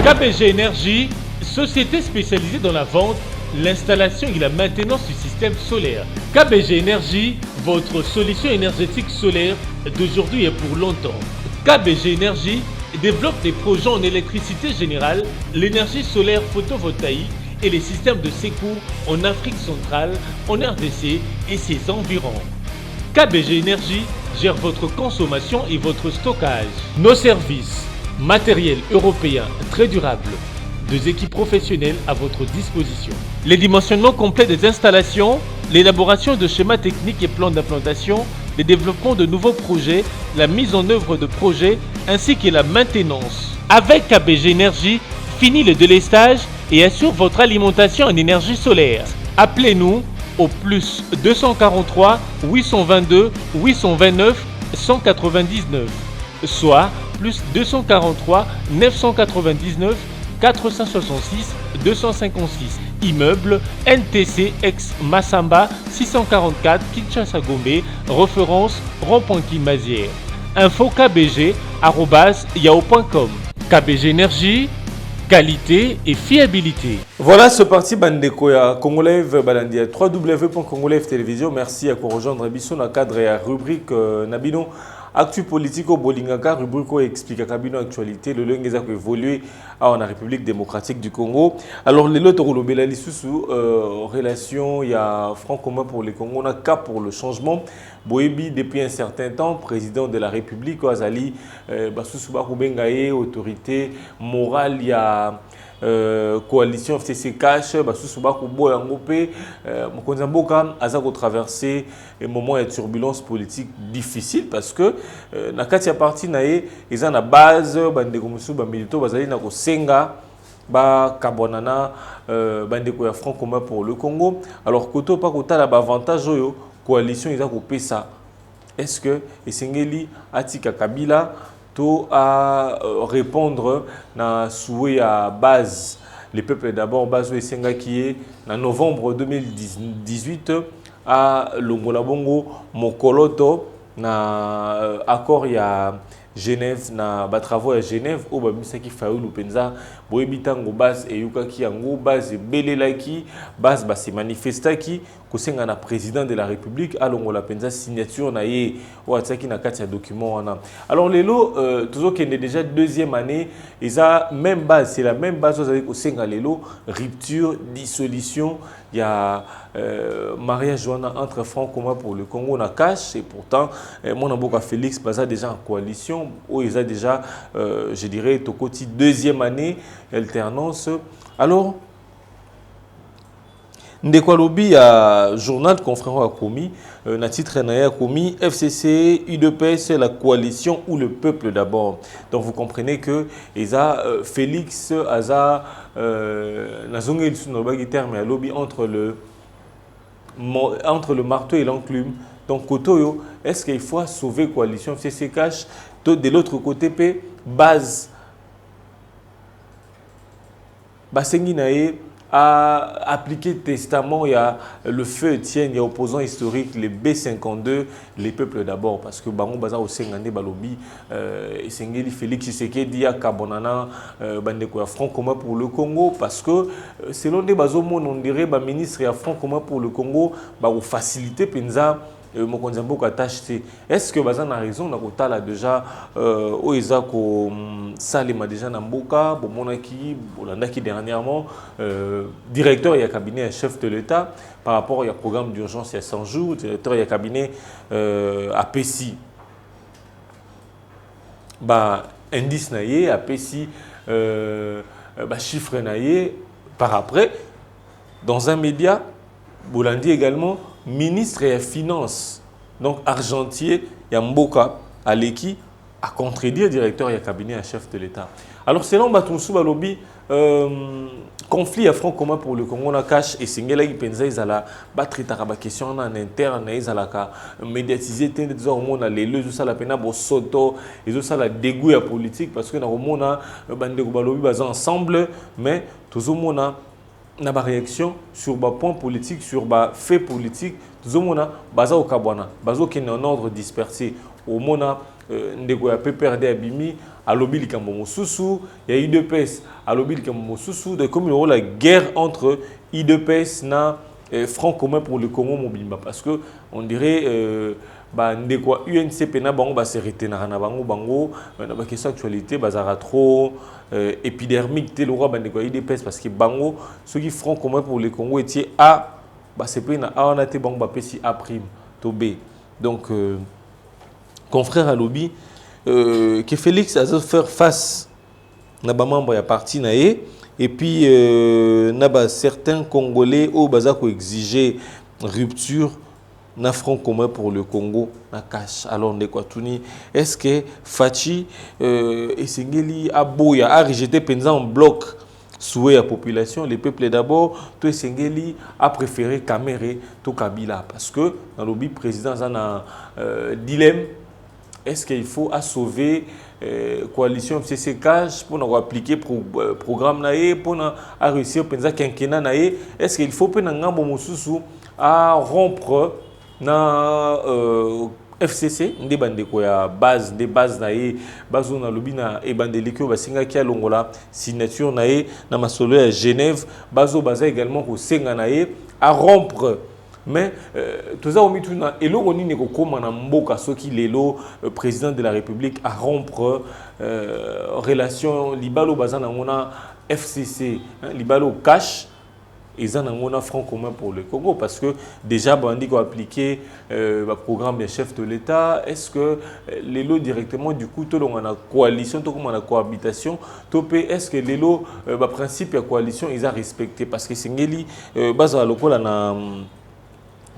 KBG Énergie, société spécialisée dans la vente, l'installation et la maintenance du système solaire. KBG Énergie, votre solution énergétique solaire d'aujourd'hui et pour longtemps. KBG Énergie développe des projets en électricité générale, l'énergie solaire photovoltaïque et les systèmes de secours en Afrique centrale, en RDC et ses environs. KBG Énergie gère votre consommation et votre stockage. Nos services, matériel européen très durable, deux équipes professionnelles à votre disposition. Les dimensionnements complets des installations, l'élaboration de schémas techniques et plans d'implantation, le développement de nouveaux projets, la mise en œuvre de projets ainsi que la maintenance. Avec KBG Énergie, fini le délestage et assure votre alimentation en énergie solaire. Appelez-nous au plus 243 822 829 199, soit plus 243 999 466 256. Immeuble NTC ex Massamba 644 Kinshasa Gombe, référence rond-point Kimazière. Info kbg@yahoo.com. KBG Énergie, qualité et fiabilité. Voilà, ce parti Bandeko ya Congolève Balandia, www.congolève télévision. Merci à rejoindre Bisson dans le cadre de la rubrique Nabino. Actu politique au Bolingaka, rubrique où explique Kabino actualité, le lien qui a évolué en République démocratique du Congo. Alors, les autres Rolobelali sous relation, il y a Front commun pour le Congo, on a cap pour le changement. Boebi, depuis un certain temps, président de la République, Azali, Basusuba Rubengaye, autorité morale, il y a coalition FTC Cash, Basusuba Kubo Yangope, Mokonzamboka, Azako traversé un moment de turbulence politique difficile parce que Nakati a parti nae, ils ont la base, Bandekomusu, Bamilito, Bazali Nako Senga, Ba Kabonana, Bandeko ya Front commun pour le Congo. Alors, Koto Pakota la avantage oyo, coalition ils ont coupé ça. Est-ce que Esengeli Atika Kabila to à répondre na souhait à base les peuples d'abord base de Senga qui est en novembre 2018 à Longola Bongo Mokoloto na accord ya Genève na ba travaux à Genève au babisa qui faou lupenza boebitango base et yuka ki yango base belelaki base ba se manifesta ki kosenga na président de la République alongola penza signature na ye o ataki na kati ya document wana. Alors lelo toujours qu'il est déjà deuxième année et ça même base c'est la même base vous avez kosenga lelo rupture dissolution il y a mariage entre Front commun pour le Congo na cache et pourtant mon amboka Félix Baza déjà en coalition où ils ont déjà je dirais Tokoti deuxième année alternance. Alors Ndeko Lobi a journal confrère a commis na titre na commis FCC UDPS la coalition ou le peuple d'abord. Donc vous comprenez que Eza Félix Aza na zonge il sous terme lobby entre le marteau et l'enclume. Donc Kotoyo, est-ce qu'il faut sauver coalition FCC cash de l'autre côté P base Basengi nae a appliqué testament, il y a le feu Etienne, il y a opposant historique, les B52, les peuples d'abord, parce que Bango Baza au Sengande Balobi, Sengeli Félix Tshisekedi, Kabonana, Bandeko ya Front commun pour le Congo, parce que selon des bazomon, on dirait, ministre ya Front commun pour le Congo, au faciliter Penza. Mokonzambo attaché. Est-ce que Bazan a raison? On a déjà Oeza ko Salima déjà Namboka, Bomonaki, Bolandaki dernièrement, directeur et cabinet chef de l'État par rapport au programme d'urgence il y a 100 jours, directeur et cabinet APC. Indice naïe, APC, chiffre naïe, par après, dans un média, Bolandi également, ministre et Finances, donc argentier, Yamboka, Aleki, a contredire directeur et cabinet à chef de l'État. Alors selon Batunsu Balobi, conflit à front commun pour le Congo na cache et singela qui pensa izala battre taraba question en interne izala ka médiatiser tendez au monde les leus ça la pena bo soto et ça la dégoût à politique parce que na romona bande ko balobi baza ensemble mais toujours mona na ba réaction sur ba point politique sur ba fait politique toujours mona baza au kabwana bazo qui est en ordre dispersé au mona ndeko ya PPRD abimi alobi likambo mosusu ya UDPS alobi likambo mosusu de comme la guerre entre UDPS na Front commun pour le Congo mobimba parce que on dirait ba ndeko UNC pena bango ba se retenir na bango na ba question actualité bazara trop épidermique te le roi ba ndeko UDPS parce que bango ceux qui Front commun pour le Congo était A ba c'est pena A on a te bango ba pesi A prime to B donc confrère à lobby que Félix a faire face à des membres de la partie et puis certains Congolais au bazako exiger rupture na front commun pour le Congo na cash alors de quoi tuni est-ce que Fachi et Sengeli a boya a rejeté penza en bloc souhait à la population les peuples d'abord tout Sengeli a préféré Kamere to Kabila parce que dans le lobby président a un dilemme. Est-ce qu'il faut sauver coalition FCC Cash pour appliquer le programme pour réussir à quinquennat naé? Est-ce qu'il faut à rompre na FCC des bandes quoi base des bases naé base na lobina et bande likio basinga ki alongola signature naé na masolo à Genève bazo baza également au senga naé à rompre. Mais tout ça, on met tout et là, on est comme un mboka ce qui lelo président de la République à rompre relation libalo bazana mona FCC libalo cash et ça on a front commun pour le Congo parce que déjà bandi ko appliquer le programme des chefs de l'État est-ce que les lots directement du coup tout on a coalition tout comme on a cohabitation topé est-ce que les lots principe de coalition ils a respecté parce que singeli baza lokola na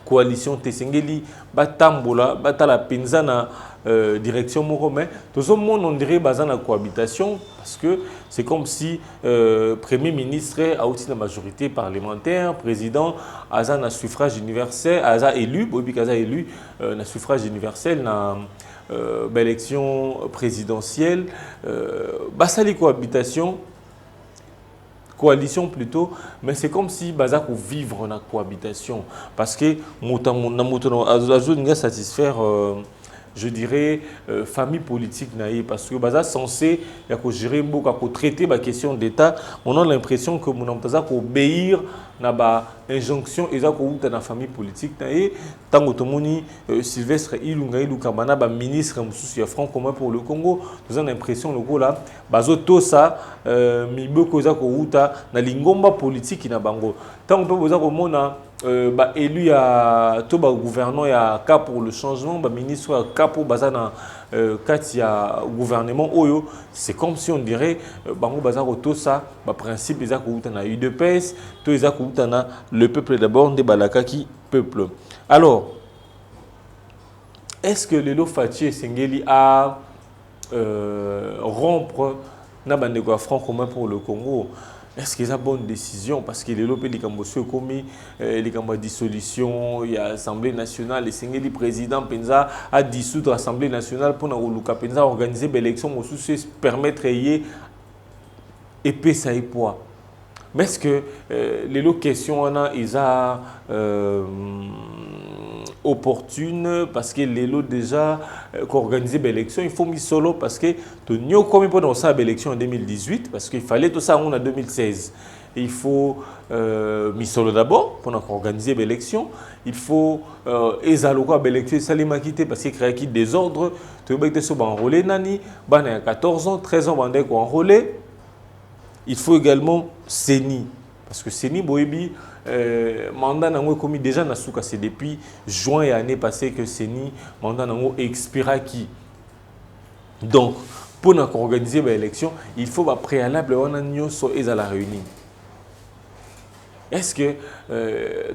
coalition Tessengeli batambola batala penzana direction moko mais tout le monde on dirait bazana cohabitation parce que c'est comme si premier ministre a aussi la majorité parlementaire président azana suffrage universel aza élu bobi kaza élu na suffrage universel na élection présidentielle basali cohabitation coalition plutôt, mais c'est comme si Bazak vivre en cohabitation. Parce que nous satisfaire, je dirais, famille politique naïe. Parce que Bazak censé gérer beaucoup, traiter la question d'État. On a l'impression que nous avons obéir à l'injonction et dans la famille politique naïe. Tant que Sylvestre Ilunga Ilukamana, ministre de Front commun pour le Congo, nous avons l'impression que là, bazoto ça, miboko za ko uta na lingomba politique na bango. Tant que vous avez élu à tout gouvernement ya cas pour le changement, ministre ya cas pour bazana katia gouvernement oyo, c'est comme si on dirait bango bazako tout ça, principe ils a ko uta na UDPS, to ils a ko uta na le peuple d'abord de balakaki peuple. Alors est-ce que le lot Fachi Sengeli a rompre na bande ko Front commun pour le Congo? Est-ce que c'est une bonne décision? Parce que les lopés les cambosseux commis les cambos dissolution, il y a l'Assemblée nationale, le Sengeli président Penza a dissoudre l'Assemblée nationale pour que Penza organiser l'élection pour permettre et épais ça et poids. Mais est-ce que les lots questions ils a opportune parce que les lots déjà qu'organiser l'élection il faut mis solo parce que nous comme pour dans ça l'élection en 2018 parce qu'il fallait tout ça en 2016 et il faut mis solo d'abord pour organiser l'élection il faut ezaloka l'élection ça les maquiter parce qu'il crée qui désordre tu veux que tu enrôlé nani ban 14 ans 13 ans bandé ko enrôlé il faut également CENI parce que CENI boyebi mandat nango commis déjà na souka c'est depuis juin et année passée que CENI mandat nango expira qui donc pour organiser l'élection il faut préalable on a nyonso et à la réunion. Est-ce que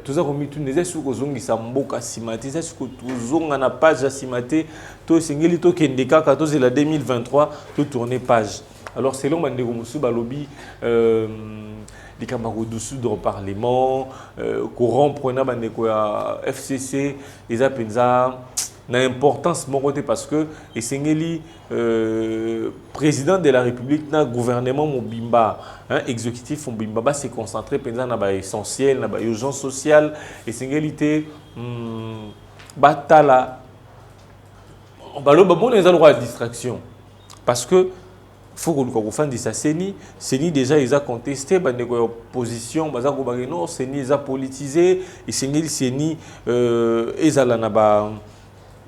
tout ça comme tout les sous kozongi samboka simatiser est-ce que tozonga na page simate to singeli to kendeka 14 la 2023 tout tourner page. Alors selon Mandeko Moussou Balobi, les camarades dessous dans le Parlement, corrompre na Mandeko ya FCC, les apenza na importance mon côté parce que Esengeli président de la République na gouvernement Mobimba exécutif Mobimba ba se concentrer penza na ba essentiel na ba urgence sociale Esengeli te batala baloba bon les droits de distraction parce que faut que nous fassions ça. Seni déjà ils ont contesté l'opposition, non Seni ils ont politisé et Seni ils ont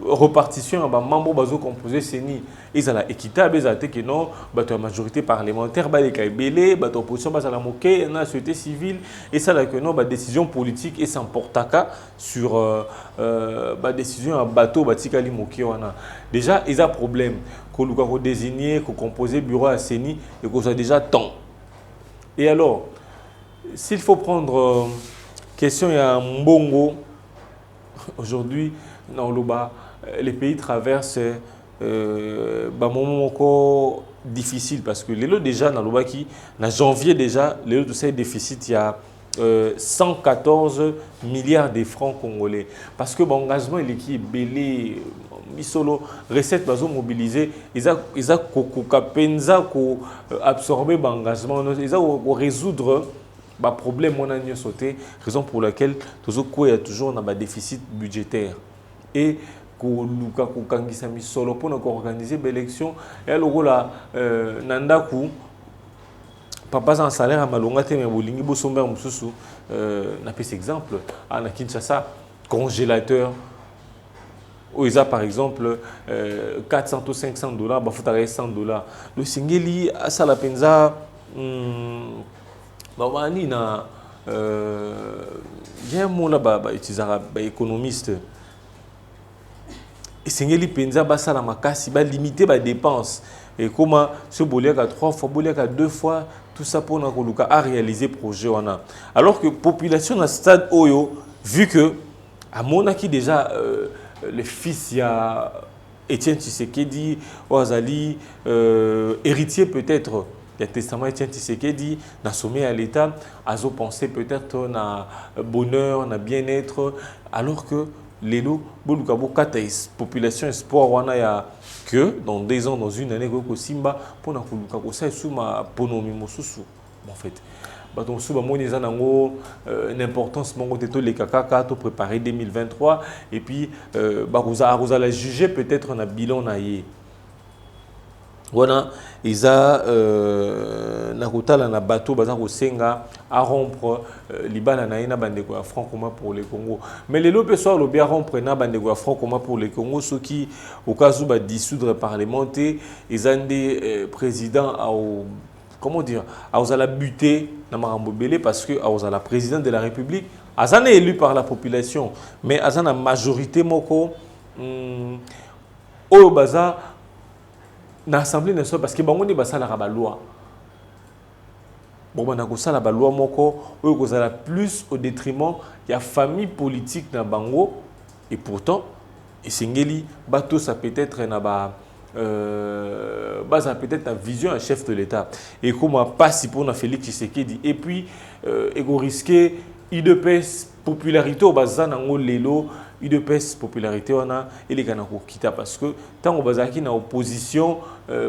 repartition membre bazo composé Seni ils ont équitable ils ont que non la majorité parlementaire ba les belé ba opposition ba la moquer na société civile et ça là que non ba décision politique et s'emportaka sur ba décision à bateau ba tikali moquer wana déjà ils ont problème qu'on nous désigner qu'on composer bureau à Seni et qu'on soit déjà temps et alors s'il faut prendre question il y a Mbongo aujourd'hui dans le bas les pays traversent moment encore difficile parce que les lots déjà dans le bas qui en janvier déjà les lots de ces déficits il y a 114 milliards de francs congolais parce que l'engagement il est qui belé misolo recette bazo mobiliser ils a penza ko absorber l'engagement ils a résoudre ba problème on a mieux sauté raison pour laquelle toujours quoi il y a toujours un déficit budgétaire et luka kokangisa misolo pour organiser l'élection et alors là nandaku papa en salaire à malonga te mais bolingi bosomba mususu na pes exemple à Kinshasa congélateur où ils a par exemple 400 ou 500 dollars ba futare 100 dollars le singeli à sala penza ba wani na il y a un mot là ba utiliser ba économiste et Sengeli penza basa la makasi ba limiter ba dépenses et comment ce boliak à 3 fois boliak à 2 fois tout ça pour nakoluka à réaliser projet wana alors que population dans stade oyo vu que à monaki déjà le fils il y a Étienne Tshisekedi Ouazali héritier peut-être il y a testament Étienne Tshisekedi na sommet à l'état azo penser peut-être na bonheur na bien-être alors que les lots, population espoir wana ya que dans 2 ans, dans une année, Simba pour na kuluka ça sous ma ponomi mosusu en fait. Donc sous mon une importance mon côté les kaka to préparer 2023 et puis barouza la juger peut-être na bilan na yé. Voilà, ils ont nakutala na bateau baza ko senga à rompre libala na ina bandeko ya franc commun pour le Congo. Mais les lopes soir le bien rompre na bandeko ya franc commun pour le Congo ceux qui au cas où ba dissoudre parlementaire ils ont des présidents au comment dire à la buter na marambo belé parce que à la président de la République azana élu par la population mais azana majorité moko au baza l'Assemblée nationale parce que bango ni basala la loi bon bana ko sala ba loi moko oyo ko sala plus au détriment ya famille politique na bango et pourtant esengeli bato ça peut-être na ba ça peut-être la vision un chef de l'État et comment pas si pour na Félix Tshisekedi et puis ego risquer IDPS popularité au bazana ngo lelo IDPS popularité on a et les Kanako quitta parce que tant au bazaki na opposition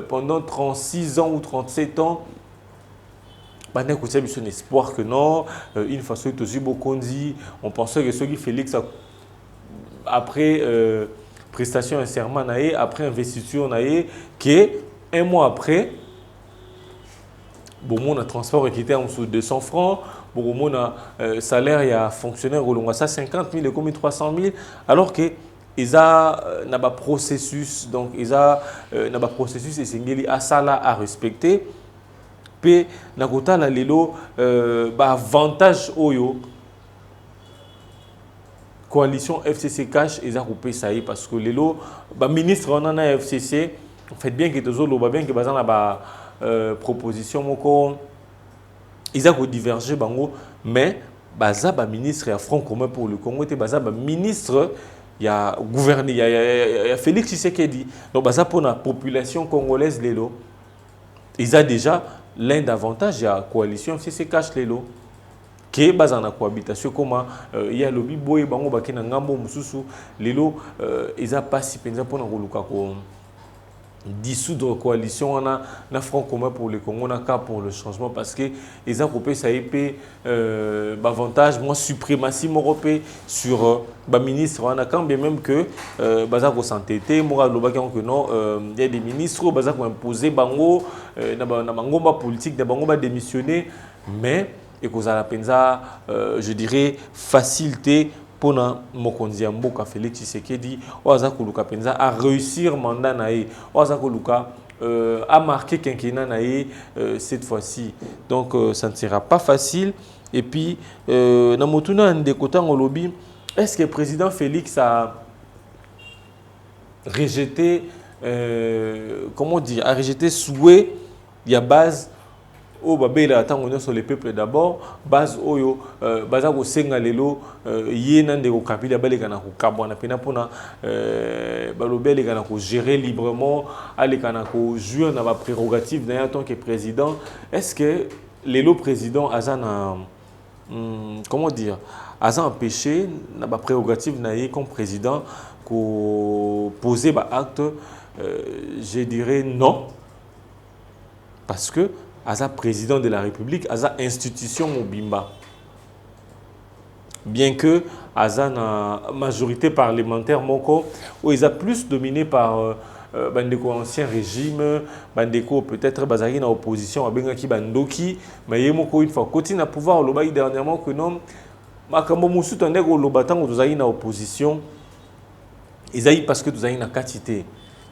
pendant 36 ans ou 37 ans bah n'a côté son espoir que non une façon que aussi Bokondi on pensait que ceux qui Félix après prestation un serment naé après investiture naé que un mois après bon mon a transport qui était en dessous de 200 francs pour mon salaire il y a fonctionnaire au ça 50 000 et comme 300 000 alors que ils a n'a pas processus donc ils a n'a pas processus et c'est à ça là à respecter puis na kota la lelo avantage oyo coalition FCC cash ils a coupé ça parce que lelo ministre on en a FCC en fait bien que tozolo bien que bazana ba proposition moko ils ont divergé bango mais baza ba ministre ya front commun pour le Congo était baza ba ministre ya gouverner ya Félix Tshisekedi donc baza pour la population congolaise lelo ils ont déjà l'un d'avantage à la coalition FCC cache les lots. Qui est basé en cohabitation, comme il y a le biboy, bango bakina ngambo mususu, les lots, ils ont pas si pensa pour nous dissoudre la coalition, on a un front commun pour le Congo, on a cas pour le changement parce que ils ont coupé ça épée avantage, moi suprématie européenne sur le ministre, on a quand bien même que baza ko s'entêter, moi le bac que non, il y a des ministres baza ko imposer bango, na bango ba politique, na bango ba démissionner, mais et que ça la pensa, je dirais facilité pour mokonzi mboka Félix Tshisekedi oza koluka penza à réussir mandat nae oza koluka a marqué quinquennat nae cette fois-ci, donc ça ne sera pas facile. Et puis na motuna ndekota ngolobi, est-ce que le président Félix a rejeté comment dire, a rejeté souhait il y a base au babela tango sur les peuples d'abord base oyo baza ko senga lelo yena ndeko kapila baleka na ko kabwana pena pona balobele kana ko gérer librement ale kana ko jouer na ba prérogative en tant que président. Est-ce que lelo président azana comment dire aza empêché na ba prérogative na ye comme président ko poser ba acte? Je dirais non, parce que Aza président de la République, Aza institution Mobimba. Bien que Aza na majorité parlementaire moko, où ils a plus dominé par bandeko ancien régime, bandeko peut-être bazari na opposition, abengaki bandoki, mais yemoko une fois côté na pouvoir le bail dernièrement que non, makambo musu tandeko lo batango tozali na opposition, ils parce que tozali na quantité.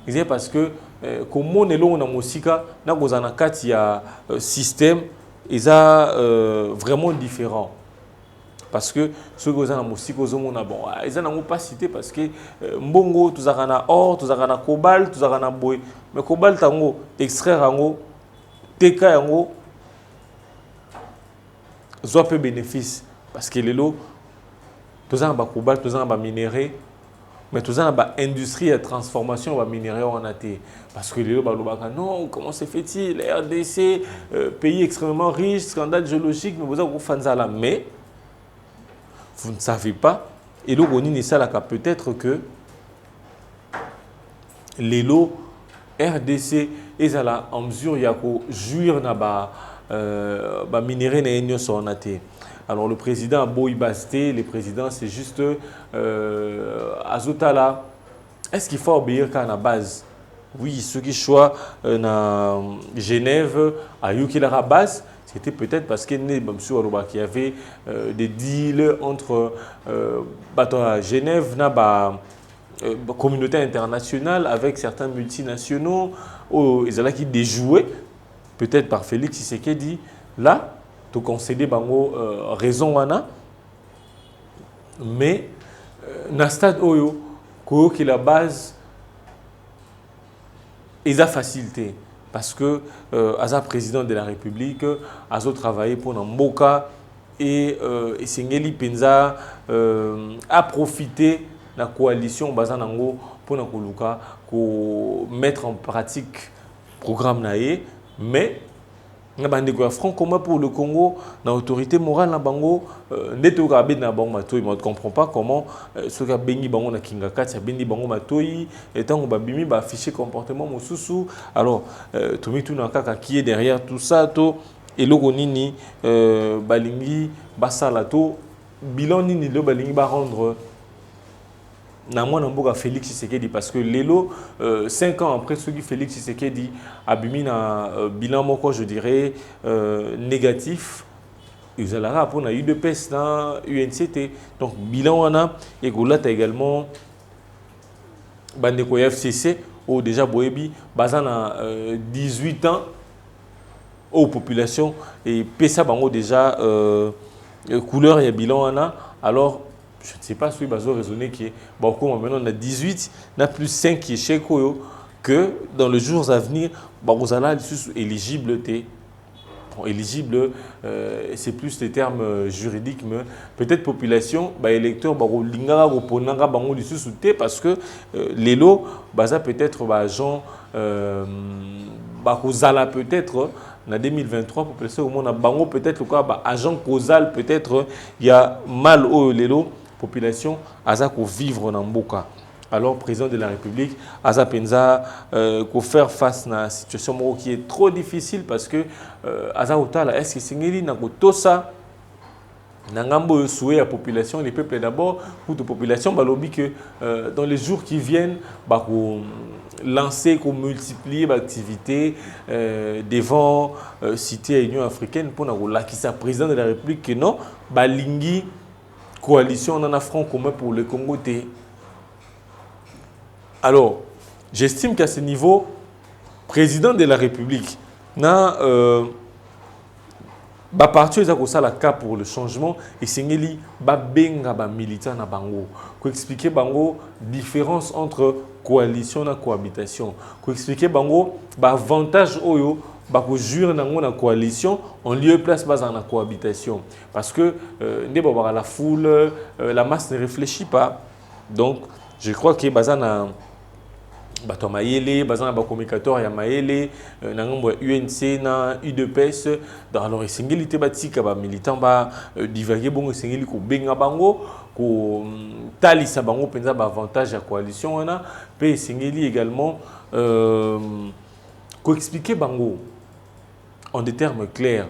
C'est parce que comme on est là on a musika na kozana kati ya système ils a vraiment différent, parce que ceux qui ont musika ozomona bon ils n'ont pas cité parce que mbongo tuzakana or tuzakana cobalt tuzakana boy, mais cobalt tango extraire yango teka yango soit peu bénéfice, parce que les lots tuzana ba cobalt tuzana ba minerai, mais tout ça, l'industrie de transformation va minérer en athée. Parce que les gens non, comment se fait-il? La RDC, pays extrêmement riche, scandale géologique, mais vous avez fait là. Mais vous ne savez pas. Et là, on ça là peut-être que les lots RDC, ils sont en mesure de jouir de minérer en athée. Alors le président a beau y baster, le président c'est juste Azotala. Est-ce qu'il faut obéir qu'à la base? Oui, ceux qui choisissent à Genève, à Yukila base, c'était peut-être parce qu'il y avait des deals entre Genève, la communauté internationale avec certains multinationaux, ils allaient qui déjouaient, peut-être par Félix Tshisekedi. Là, to concéder bango raison wana, mais na stade oyo ko qui la base ils a facilité, parce que Aza président de la République Azo travaillé pour Namboka et Sengeli Penza a profité de la coalition Bazanango pour Nakoluka ko mettre en pratique programme naé, mais na front commun pour le Congo, na autorité morale na bango neto ka be na bango matoi, mais on ne comprend pas comment ceux qui bengi bango na kingakati bendi bango matoi et tant ba bimi ba afficher comportement mosusu. Alors tomi tout na kaka qui est derrière tout ça to eloko nini balingi basala to bilan nini le balingi ba rendre na mwana mboka Félix Tshisekedi, parce que lelo 5 ans après ce que Félix Tshisekedi a bimi na bilan moko je dirais négatif, ils allaient pour na UDPS na UNCT, donc bilan wana et golata également bandeko FCC ou déjà boyebi bazana 18 ans aux populations et pesa bango déjà couleur et bilan wana. Alors je ne sais pas si vous raisonner qui est maintenant on a 18, on a plus 5 qui est chez Koyo, que dans les jours à venir, vous allez éligible. Bon, éligible, c'est plus les termes juridiques, mais peut-être population, électeurs, parce que les lots, peut-être agents bakozala peut-être en 2023 population au monde bango peut-être quoi agent causal peut-être il y a mal au lelo population azako vivre na mboka. Alors président de la République aza penza ko faire face na situation qui est trop difficile parce que aza otala est-ce que singeli na ko tosa Nangambo souhait à la population, les peuples d'abord, pour la population, balobi que dans les jours qui viennent, lancer, multiplier l'activité devant citer l'Union africaine pour qui sa président de la République que non, balingi coalition on en a front commun pour le Congo. Alors, j'estime qu'à ce niveau, président de la République n'a ba parti eza ko sala cas pour le changement et sengeli ba benga ba militant na bango ko expliquer bango différence entre coalition na cohabitation ko expliquer bango ba avantage oyo ba ko jouer nango na coalition en lieu place bas en cohabitation parce que ndebo ba la foule la masse ne réfléchit pas donc je crois que bazana bato mayele bazana ba communicateur ya mayele na ngambo UNC na UDPS alors singeli te batika ba militant ba divaguer bongo singeli ko benga bango ko talisa bango penza ba avantage ya coalition wana pe singeli également ko expliquer bango en des termes clairs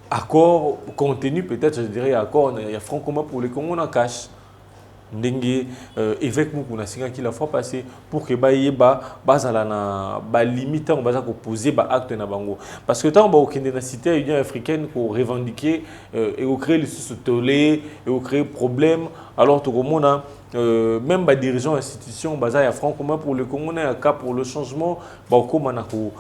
accord contenu peut-être je dirais accord il y a front commun pour les Congo na cash ndenge évêque mukuna singa qui la fois passée pour que bazala na ba limite on baza ko poser ba acte na bango parce que tant ba okende na cité Union africaine pour revendiquer et au créer le sous-tolé et au créer problème alors tout komona même ba dirigeants institutions baza ya franc commun pour le Congo na cas pour le changement ba komana ko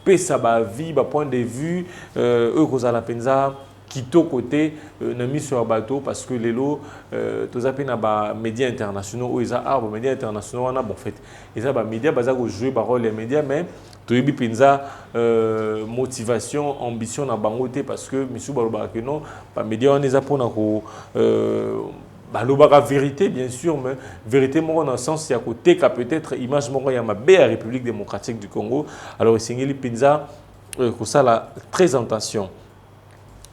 pesa ba vie ba point de vue eux kozala penza quito côté na mis sur bateau parce que les lots tous appels na ba médias internationaux ou ils a médias internationaux on a bon fait ils a ba médias baza ko jouer ba rôle les médias mais toyebi penza motivation ambition na bangoté parce que misu baloba que non ba médias on les a pour na ko balobaka vérité bien sûr mais vérité moko dans le sens ya côté ka peut-être image moko ya mabe ya République démocratique du Congo alors singeli penza ko ça la très attention.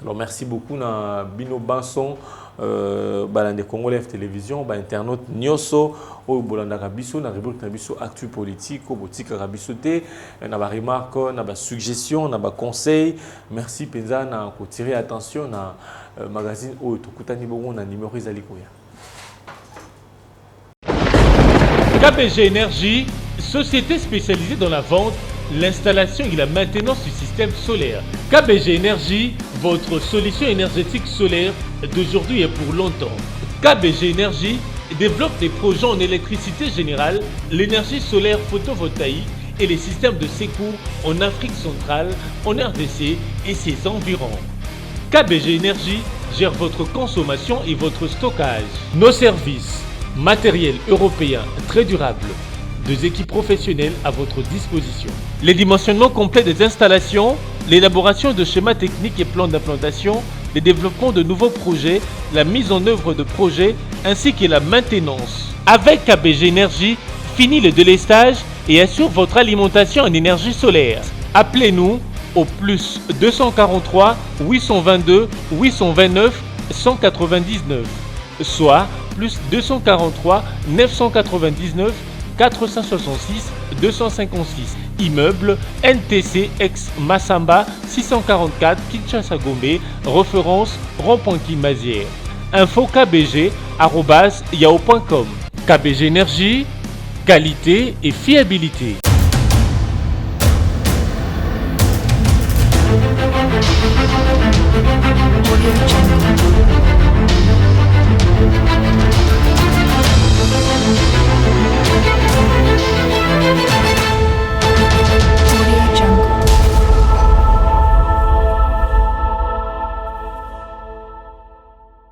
Alors merci beaucoup na Bino Banson balande Congo Live Télévision ba internaute nyoso o bolanda kabiso na rubrique na biso actu politique o botika kabiso te na ba remarque na ba suggestion na ba conseil merci penza na ko tirer attention na magazine o tokutani bongo na numéro ezali koya KBG Énergie, société spécialisée dans la vente, l'installation et la maintenance du système solaire. KBG Énergie, votre solution énergétique solaire d'aujourd'hui et pour longtemps. KBG Énergie développe des projets en électricité générale, l'énergie solaire photovoltaïque et les systèmes de secours en Afrique centrale, en RDC et ses environs. KBG Énergie gère votre consommation et votre stockage. Nos services, matériel européen très durable, deux équipes professionnelles à votre disposition. Les dimensionnements complets des installations, l'élaboration de schémas techniques et plans d'implantation, le développement de nouveaux projets, la mise en œuvre de projets ainsi que la maintenance. Avec KBG Énergie, fini le délestage et assure votre alimentation en énergie solaire. Appelez-nous au plus 243 822 829 199, soit plus 243 999 466 256. Immeuble NTC ex Massamba 644 Kinshasa Gombe, référence rond-point Kimazière. Info kbg@yahoo.com. KBG Énergie, qualité et fiabilité. Audio Jungle.